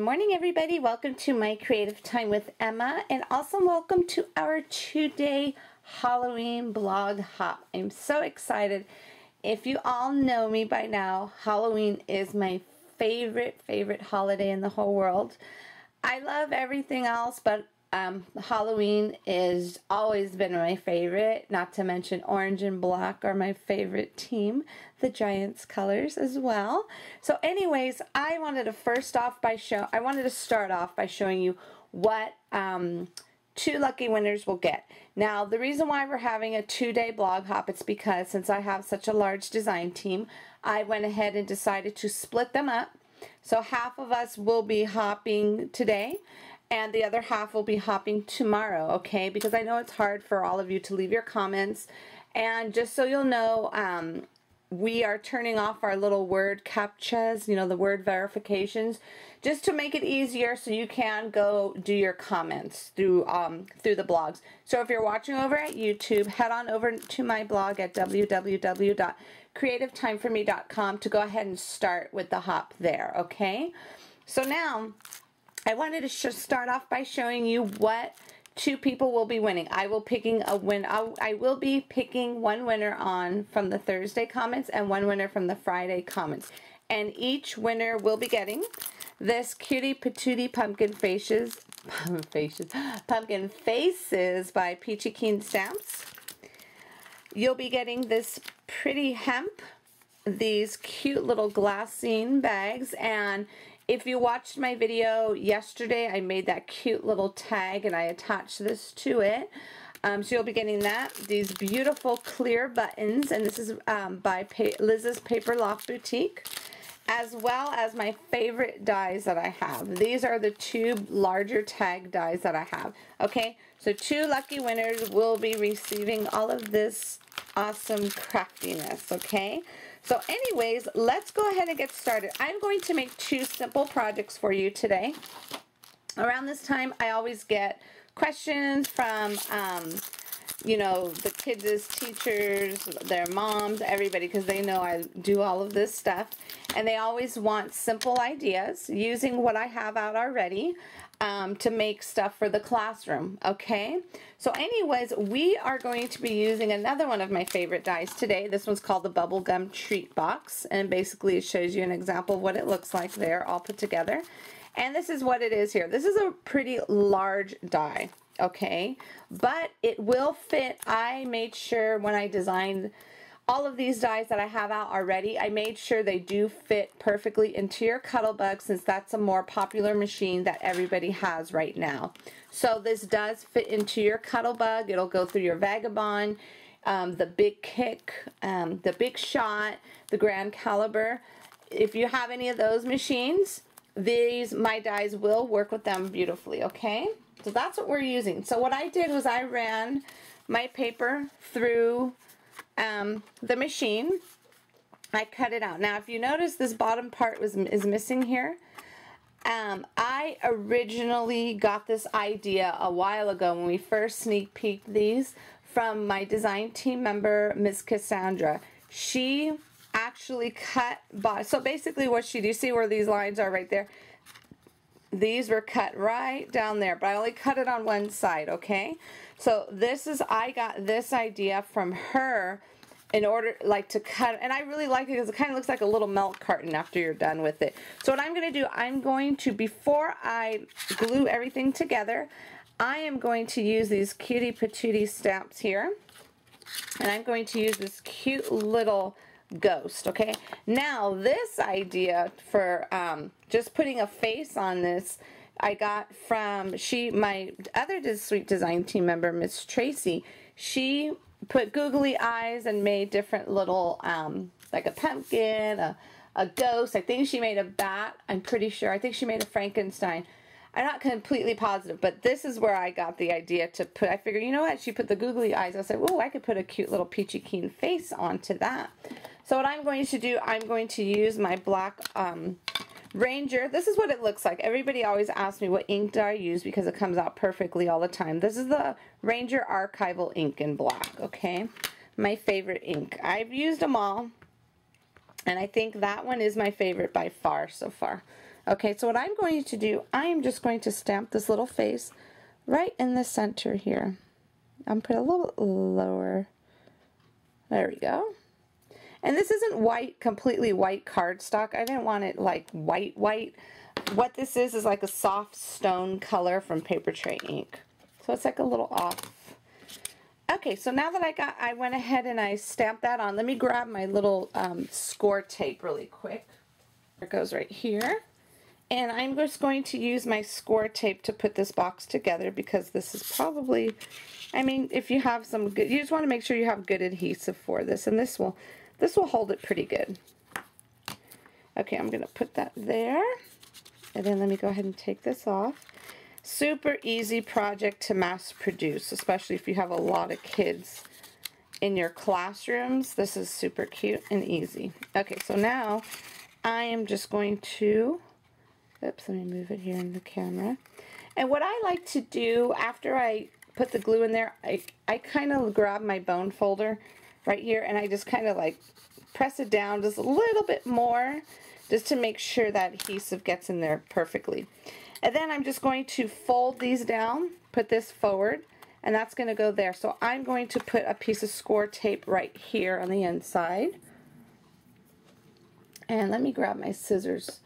morning, everybody. Welcome to my Creative Time with Emma, and also welcome to our 2-day Halloween blog hop. I'm so excited. If you all know me by now, Halloween is my favorite holiday in the whole world. I love everything else, but Halloween has always been my favorite, not to mention orange and black are my favorite team, the Giants colors as well. So anyways, I wanted to start off by showing you what 2 lucky winners will get. Now, the reason why we're having a 2-day blog hop, it's because since I have such a large design team, I went ahead and decided to split them up. So half of us will be hopping today, and the other half will be hopping tomorrow, okay? Because I know it's hard for all of you to leave your comments. And just so you'll know, we are turning off our little word captchas, you know, the word verifications, just to make it easier so you can go do your comments through the blogs. So if you're watching over at YouTube, head on over to my blog at www.creativetimeforme.com to go ahead and start with the hop there, okay? So now, I wanted to start off by showing you what 2 people will be winning. I will be picking one winner from the Thursday comments and one winner from the Friday comments. And each winner will be getting this Cutie Patootie Pumpkin Faces by Peachy Keen Stamps. You'll be getting this pretty hemp, these cute little glassine bags, and if you watched my video yesterday, I made that cute little tag and I attached this to it. So you'll be getting that. These beautiful clear buttons, and this is by Liz's Paper Loft Boutique, as well as my favorite dies that I have. These are the 2 larger tag dies that I have. Okay, so 2 lucky winners will be receiving all of this awesome craftiness, okay? So anyways, let's go ahead and get started. I'm going to make 2 simple projects for you today. Around this time, I always get questions from, you know, the kids' teachers, their moms, everybody, because they know I do all of this stuff. And they always want simple ideas using what I have out already to make stuff for the classroom, okay? So anyways, we are going to be using another one of my favorite dies today. This one's called the Bubblegum Treat Box, and basically it shows you an example of what it looks like there all put together. And this is what it is here. This is a pretty large die, okay? But it will fit. I made sure when I designed all of these dies that I have out already, I made sure they do fit perfectly into your Cuttlebug, since that's a more popular machine that everybody has right now. So this does fit into your Cuttlebug. It'll go through your Vagabond, the Big Kick, the Big Shot, the Grand Caliber. If you have any of those machines, my dies will work with them beautifully, okay? So that's what we're using. So what I did was I ran my paper through the machine. I cut it out. Now, if you notice, this bottom part is missing here. I originally got this idea a while ago when we first sneak peeked these from my design team member, Miss Cassandra. She actually so basically what do you see where these lines are right there? These were cut right down there, but I only cut it on one side, okay? So I got this idea from her in order to cut, and I really like it because it kind of looks like a little milk carton after you're done with it. So what I'm going to do, before I glue everything together, I am going to use these Cutie Patootie stamps here, and I'm going to use this cute little ghost, okay? Now, this idea for just putting a face on this, I got from my other sweet design team member, Miss Tracy. She put googly eyes and made different little, like a pumpkin, a ghost. I think she made a bat, I'm pretty sure. I think she made a Frankenstein. I'm not completely positive, but this is where I got the idea to put. I figured, you know what, she put the googly eyes. I said, oh, I could put a cute little Peachy Keen face onto that. So what I'm going to do, I'm going to use my black Ranger. This is what it looks like. Everybody always asks me what ink do I use because it comes out perfectly all the time. This is the Ranger Archival ink in black, okay? My favorite ink. I've used them all, and I think that one is my favorite by far so far. Okay, so what I'm going to do, I'm just going to stamp this little face right in the center here. I'm put a little lower. There we go. And this isn't white, completely white cardstock. I didn't want it like white. What this is like a soft stone color from Papertrey ink. So it's like a little off. Okay, so now that I went ahead and I stamped that on, let me grab my little score tape really quick. It goes right here. And I'm just going to use my score tape to put this box together because this is probably, I mean, if you have some good, you just want to make sure you have good adhesive for this, and this will hold it pretty good. Okay, I'm going to put that there, and then let me go ahead and take this off. Super easy project to mass produce, especially if you have a lot of kids in your classrooms. This is super cute and easy. Okay, so now I am just going to, oops, let me move it here in the camera. And what I like to do after I put the glue in there, I kind of grab my bone folder right here and I just kind of like press it down just a little bit more just to make sure that adhesive gets in there perfectly. And then I'm just going to fold these down, put this forward, and that's going to go there. So I'm going to put a piece of score tape right here on the inside. And let me grab my scissors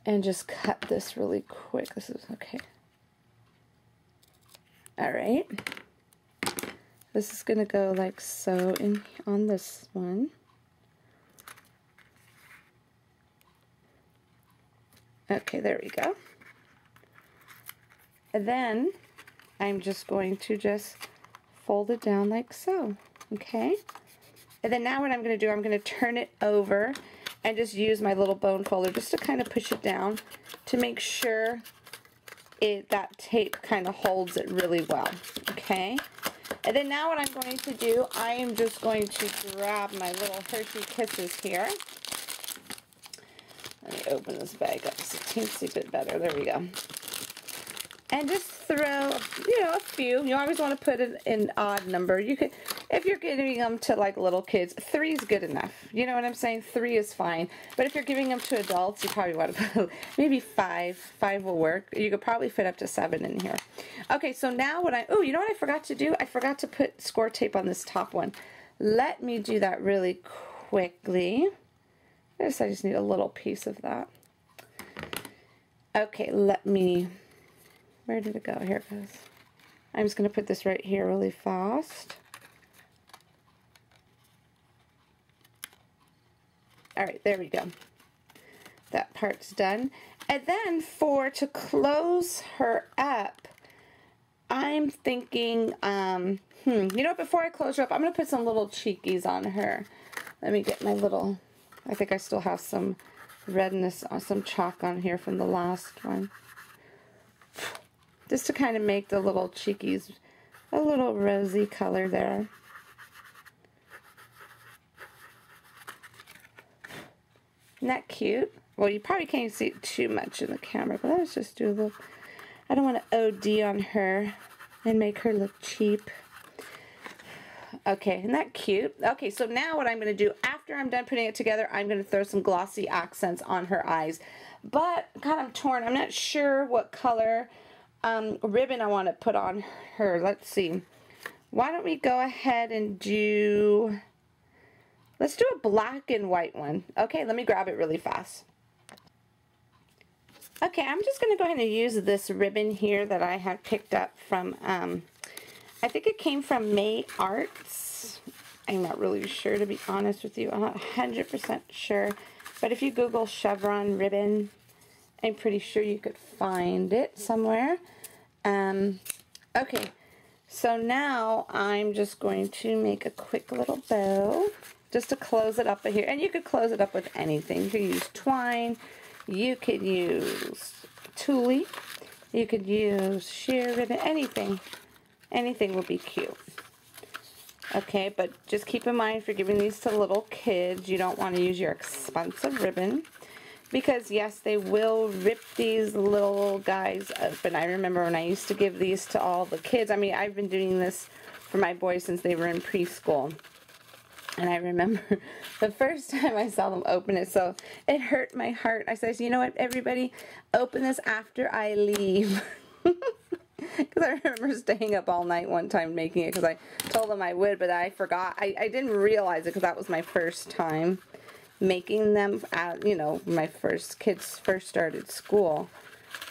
and just cut this really quick. This is okay. Alright. This is going to go like so in on this one. Okay, there we go. And then I'm just going to just fold it down like so, okay? And then now what I'm going to do, I'm going to turn it over and just use my little bone folder just to kind of push it down to make sure that tape kind of holds it really well, okay? And then now what I'm going to do, I am just going to grab my little Hershey Kisses here. Let me open this bag up just a teensy bit better. There we go. And just throw, you know, a few. You always want to put it in odd number. You could, if you're giving them to like little kids, 3 is good enough. You know what I'm saying? 3 is fine. But if you're giving them to adults, you probably want to put maybe 5. 5 will work. You could probably fit up to 7 in here. Okay, so now what oh, you know what I forgot to do? I forgot to put score tape on this top one. Let me do that really quickly. I just need a little piece of that. Okay, let me... Where did it go? Here it goes. I'm just going to put this right here really fast. Alright, there we go. That part's done. And then to close her up, I'm thinking, you know, before I close her up, I'm going to put some little cheekies on her. Let me get my little, I think I still have some redness, some chalk on here from the last one. Just to kind of make the little cheekies a little rosy color there. Isn't that cute? Well, you probably can't see it too much in the camera, but let's just do a little, I don't want to OD on her and make her look cheap. Okay, isn't that cute? Okay, so now what I'm going to do, after I'm done putting it together, I'm going to throw some glossy accents on her eyes. But, God, I'm torn. I'm not sure what color ribbon I want to put on her. Let's see. Why don't we go ahead and do, let's do a black and white one. Okay, let me grab it really fast. Okay, I'm just going to go ahead and use this ribbon here that I had picked up from, I think it came from May Arts. I'm not really sure, to be honest with you. I'm not 100% sure. But if you Google chevron ribbon, I'm pretty sure you could find it somewhere. Okay, so now I'm just going to make a quick little bow just to close it up here. And you could close it up with anything. You could use twine, you could use tulle, you could use sheer ribbon, anything. Anything will be cute. Okay, but just keep in mind if you're giving these to little kids, you don't want to use your expensive ribbon. Because, yes, they will rip these little guys up. And I remember when I used to give these to all the kids. I mean, I've been doing this for my boys since they were in preschool. And I remember the first time I saw them open it, so it hurt my heart. I said, you know what, everybody, open this after I leave. Because I remember staying up all night one time making it because I told them I would, but I forgot. I didn't realize it because that was my first time making them, you know, my kids first started school.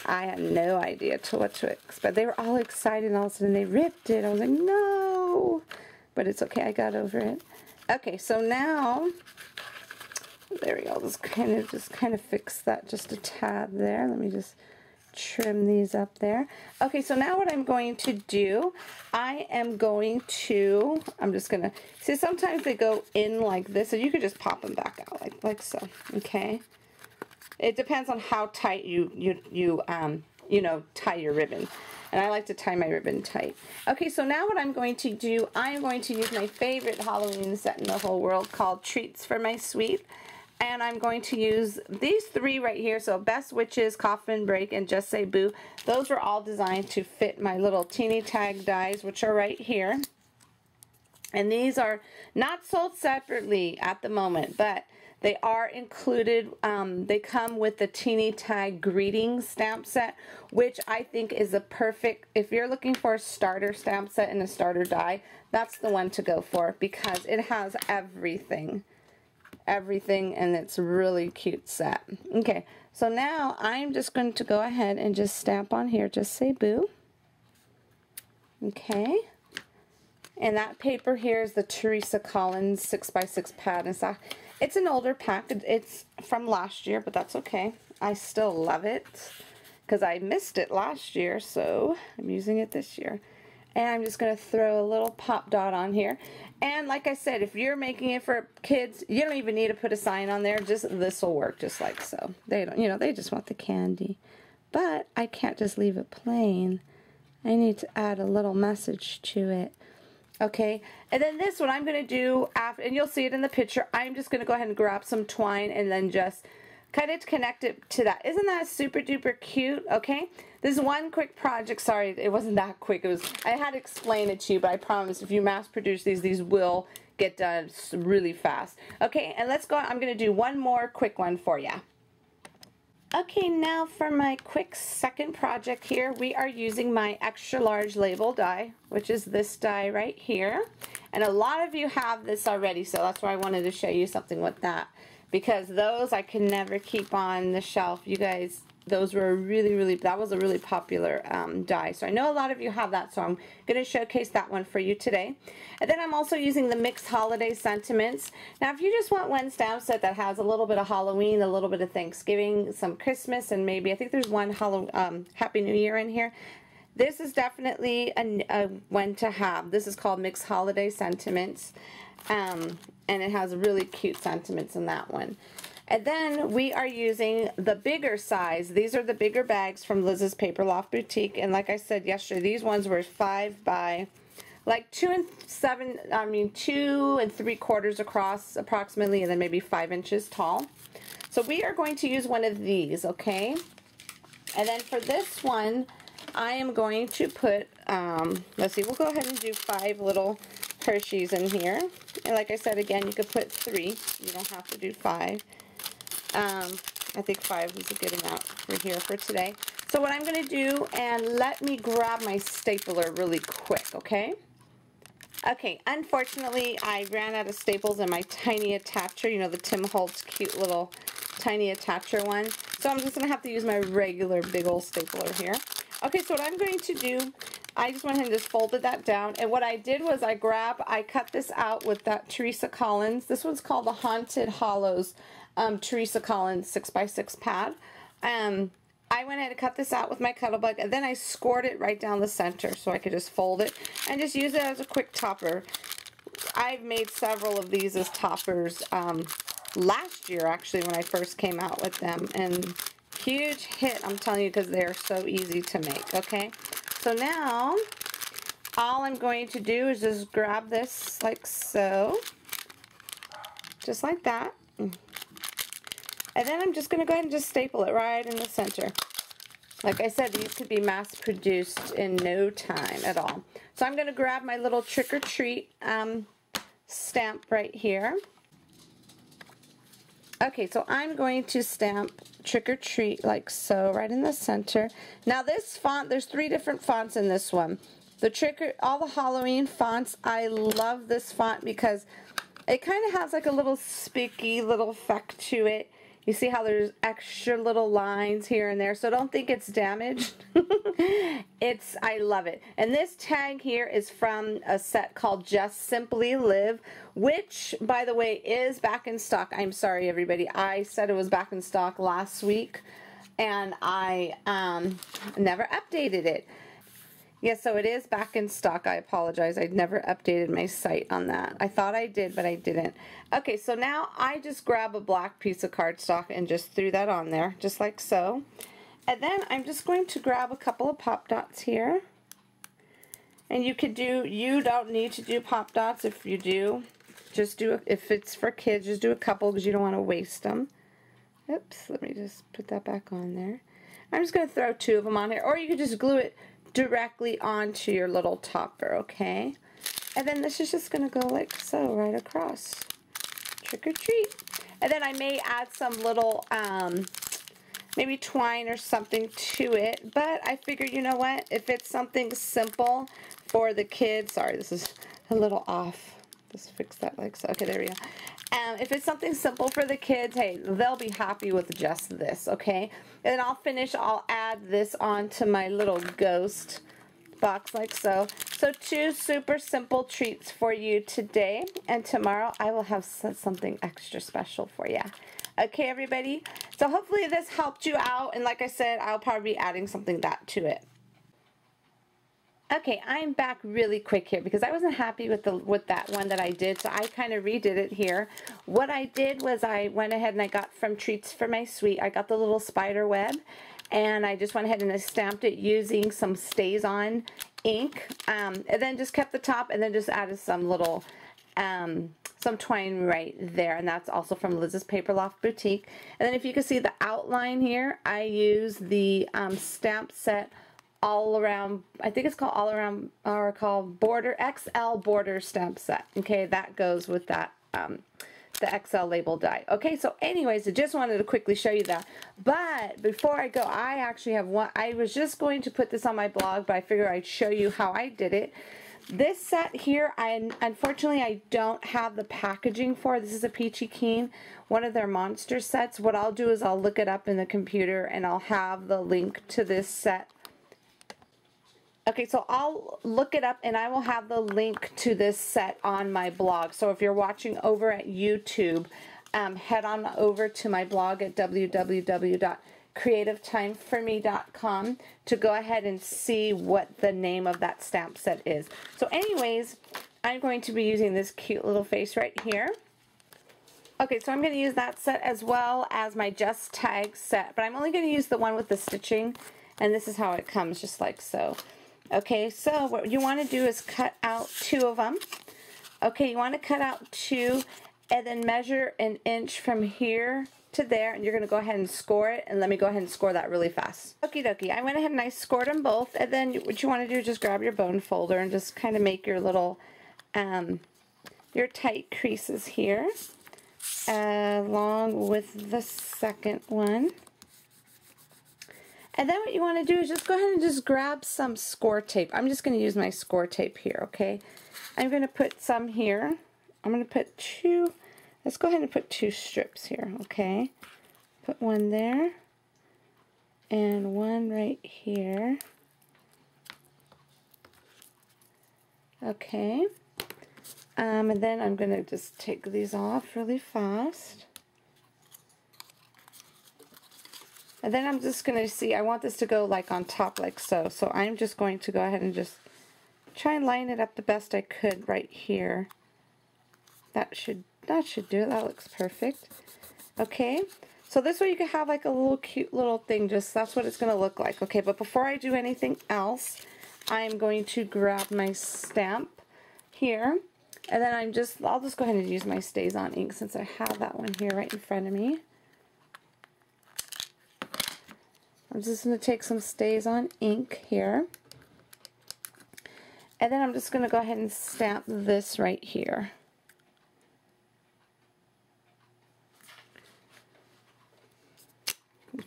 I had no idea what to expect. They were all excited and all of a sudden they ripped it. I was like, no. But it's okay, I got over it. Okay, so now, there we go. Just kind of fix that just a tad there. Let me just trim these up there. Okay, so now what I'm going to do, I'm just going to, see sometimes they go in like this, so you could just pop them back out like so, okay? It depends on how tight you know, tie your ribbon. And I like to tie my ribbon tight. Okay, so now what I'm going to do, I'm going to use my favorite Halloween set in the whole world called Treats for My Sweet. And I'm going to use these three right here. So Best Witches, Coffin Break, and Just Say Boo. Those were all designed to fit my little teeny tag dies, which are right here. And these are not sold separately at the moment, but they are included. They come with the teeny tag greeting stamp set, which I think is a perfect, if you're looking for a starter stamp set and a starter die, that's the one to go for because it has everything, and it's a really cute set. Okay, so now I'm just going to go ahead and just stamp on here, Just Say Boo. Okay. And that paper here is the Teresa Collins 6x6 pad. It's an older pack. It's from last year, but that's okay. I still love it because I missed it last year, so I'm using it this year. And I'm just going to throw a little pop dot on here. And like I said, if you're making it for kids, you don't even need to put a sign on there. Just this will work just like so. They don't, you know, they just want the candy. But I can't just leave it plain. I need to add a little message to it. Okay, and then this, what I'm going to do after, and you'll see it in the picture, I'm just going to go ahead and grab some twine and then just kind of connect it to that. Isn't that super duper cute? Okay, this is one quick project. Sorry, it wasn't that quick. I had to explain it to you, but I promise if you mass produce these will get done really fast. Okay, and let's go. I'm going to do one more quick one for you. Okay, now for my quick second project here, we are using my extra large label die, which is this die right here. And a lot of you have this already, so that's why I wanted to show you something with that. Because those I can never keep on the shelf. You guys, those were that was a really popular die. So I know a lot of you have that, so I'm going to showcase that one for you today. And then I'm also using the Mixed Holiday Sentiments. Now if you just want one stamp set that has a little bit of Halloween, a little bit of Thanksgiving, some Christmas, and maybe, I think there's one Happy New Year in here. This is definitely a one to have. This is called Mixed Holiday Sentiments. And it has really cute sentiments in that one. And then we are using the bigger size. These are the bigger bags from Liz's Paper Loft Boutique. And like I said yesterday, these ones were 5 by like 2 and 3/4 across approximately, and then maybe 5 inches tall. So we are going to use one of these, okay? And then for this one, I am going to put, let's see, we'll go ahead and do 5 little Hershey's in here. And like I said, again, you could put 3. You don't have to do 5. I think 5 is a good amount for here for today. So what I'm going to do, and let me grab my stapler really quick, okay? Okay, unfortunately, I ran out of staples in my tiny attacher, you know, the Tim Holtz cute little tiny attacher one. So I'm just going to have to use my regular big old stapler here. Okay, so what I'm going to do, I just went ahead and just folded that down. And what I did was I cut this out with that Teresa Collins. This one's called the Haunted Hollows Teresa Collins 6x6 pad. I went ahead and cut this out with my Cuttlebug, and then I scored it right down the center so I could just fold it and just use it as a quick topper. I've made several of these as toppers last year, actually, when I first came out with them, and huge hit, I'm telling you, because they're so easy to make. Okay, so now all I'm going to do is just grab this like so, just like that. And then I'm just going to go ahead and just staple it right in the center. Like I said, these could be mass produced in no time at all. So I'm going to grab my little trick or treat stamp right here. Okay, so I'm going to stamp Trick or Treat like so, right in the center. Now this font, there's 3 different fonts in this one. All the Halloween fonts, I love this font because it kind of has like a little spiky little effect to it. You see how there's extra little lines here and there, so don't think it's damaged. I love it. And this tag here is from a set called Just Simply Live, which, by the way, is back in stock. I'm sorry, everybody. I said it was back in stock last week, and I never updated it. Yeah, so it is back in stock. I apologize. I never updated my site on that. I thought I did, but I didn't. Okay, so now I just grab a black piece of cardstock and just threw that on there, just like so. And then I'm just going to grab a couple of pop dots here. And you don't need to do pop dots. If you do, just do, if it's for kids, just do a couple because you don't want to waste them. Oops, let me just put that back on there. I'm just going to throw 2 of them on here, or you could just glue it directly onto your little topper, okay? And then this is just going to go like so, right across. Trick or treat. And then I may add some little, maybe twine or something to it, but I figured, you know what, if it's something simple for the kids, sorry, this is a little off. Just fix that like so. Okay, there we go. If it's something simple for the kids, hey, they'll be happy with just this, okay? And then I'll add this onto my little ghost box like so. So 2 super simple treats for you today, and tomorrow I will have something extra special for you. Okay, everybody? So hopefully this helped you out, and like I said, I'll probably be adding something to it. Okay, I'm back really quick here because I wasn't happy with that one that I did, so I kind of redid it here. What I did was I went ahead and I got from Treats for My Sweet, I got the little spider web, and I just went ahead and I stamped it using some StazOn ink, and then just kept the top and then just added some little some twine right there, and that's also from Liz's Paper Loft Boutique. And then if you can see the outline here, I use the stamp set All Around, I think it's called All Around, or called Border, XL Border Stamp Set. Okay, that goes with that, the XL label die. Okay, so anyways, I just wanted to quickly show you that. But before I go, I actually have one, I was just going to put this on my blog, but I figured I'd show you how I did it. This set here, unfortunately I don't have the packaging for. This is a Peachy Keen, one of their monster sets. What I'll do is I'll look it up in the computer and I'll have the link to this set. Okay, so I'll look it up and I will have the link to this set on my blog. So if you're watching over at YouTube, head on over to my blog at www.creativetimeforme.com to go ahead and see what the name of that stamp set is. So anyways, I'm going to be using this cute little face right here. Okay, so I'm going to use that set as well as my Just Tag set, but I'm only going to use the one with the stitching, and this is how it comes, just like so. Okay, so what you want to do is cut out 2 of them. Okay, you want to cut out 2 and then measure 1 inch from here to there, and you're going to go ahead and score it, and let me go ahead and score that really fast. Okie dokie, I went ahead and I scored them both, and then what you want to do is just grab your bone folder and just kind of make your little, your tight creases here, along with the second one. And then what you want to do is just go ahead and just grab some score tape. I'm just going to use my score tape here, okay? I'm going to put some here. I'm going to put 2, let's go ahead and put 2 strips here, okay? Put 1 there, and 1 right here. Okay. And then I'm going to just take these off really fast. And then I'm just going to see, I want this to go like on top like so. So I'm just going to go ahead and just try and line it up the best I could right here. That should do it. That looks perfect. Okay. So this way you can have like a little cute little thing, just that's what it's going to look like. Okay, but before I do anything else, I'm going to grab my stamp here. And then I'll just go ahead and use my StazOn ink since I have that one here right in front of me. I'm just going to take some StazOn ink here. And then I'm just going to go ahead and stamp this right here.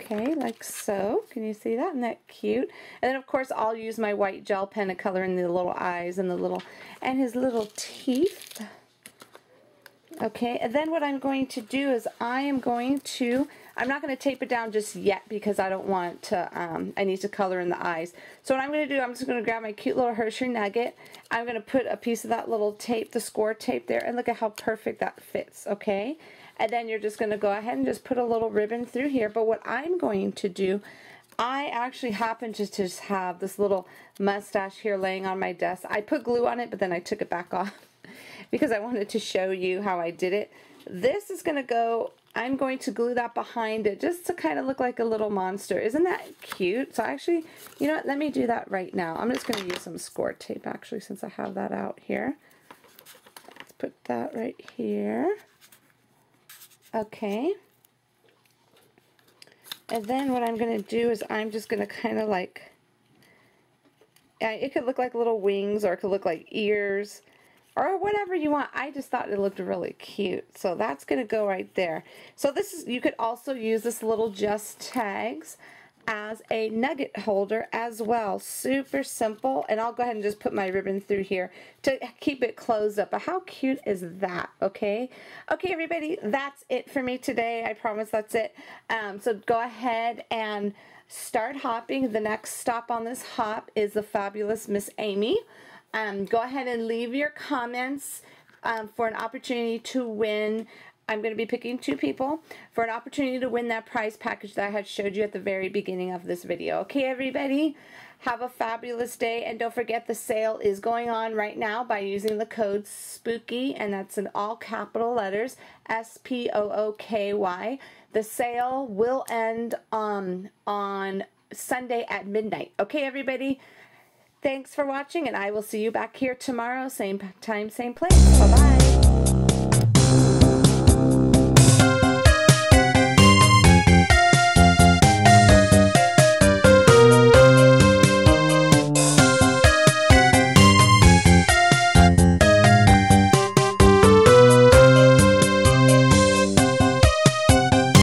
Okay, like so. Can you see that? Isn't that cute? And then of course I'll use my white gel pen to color in the little eyes and his little teeth. Okay, and then what I'm going to do is I'm not going to tape it down just yet because I don't want to, I need to color in the eyes. So what I'm going to do, I'm just going to grab my cute little Hershey Nugget. I'm going to put a piece of that little tape, the score tape there, and look at how perfect that fits, okay? And then you're just going to go ahead and just put a little ribbon through here. But what I'm going to do, I actually happen to just have this little mustache here laying on my desk. I put glue on it, but then I took it back off because I wanted to show you how I did it. This is going to go, I'm going to glue that behind it just to kind of look like a little monster. Isn't that cute? So actually, you know what, let me do that right now. I'm just going to use some score tape actually since I have that out here. Let's put that right here. Okay. And then what I'm going to do is I'm just going to kind of like, it could look like little wings or it could look like ears or whatever you want. I just thought it looked really cute. So that's going to go right there. So this is, you could also use this little Just Tags as a nugget holder as well. Super simple. And I'll go ahead and just put my ribbon through here to keep it closed up. But how cute is that? Okay. Okay, everybody, that's it for me today. I promise that's it. So go ahead and start hopping. The next stop on this hop is the fabulous Miss Amy. Go ahead and leave your comments for an opportunity to win. I'm going to be picking 2 people for an opportunity to win that prize package that I had showed you at the very beginning of this video. Okay, everybody, have a fabulous day, and don't forget the sale is going on right now by using the code SPOOKY, and that's in all capital letters, SPOOKY. The sale will end on Sunday at midnight. Okay, everybody, thanks for watching, and I will see you back here tomorrow, same time, same place. Bye-bye.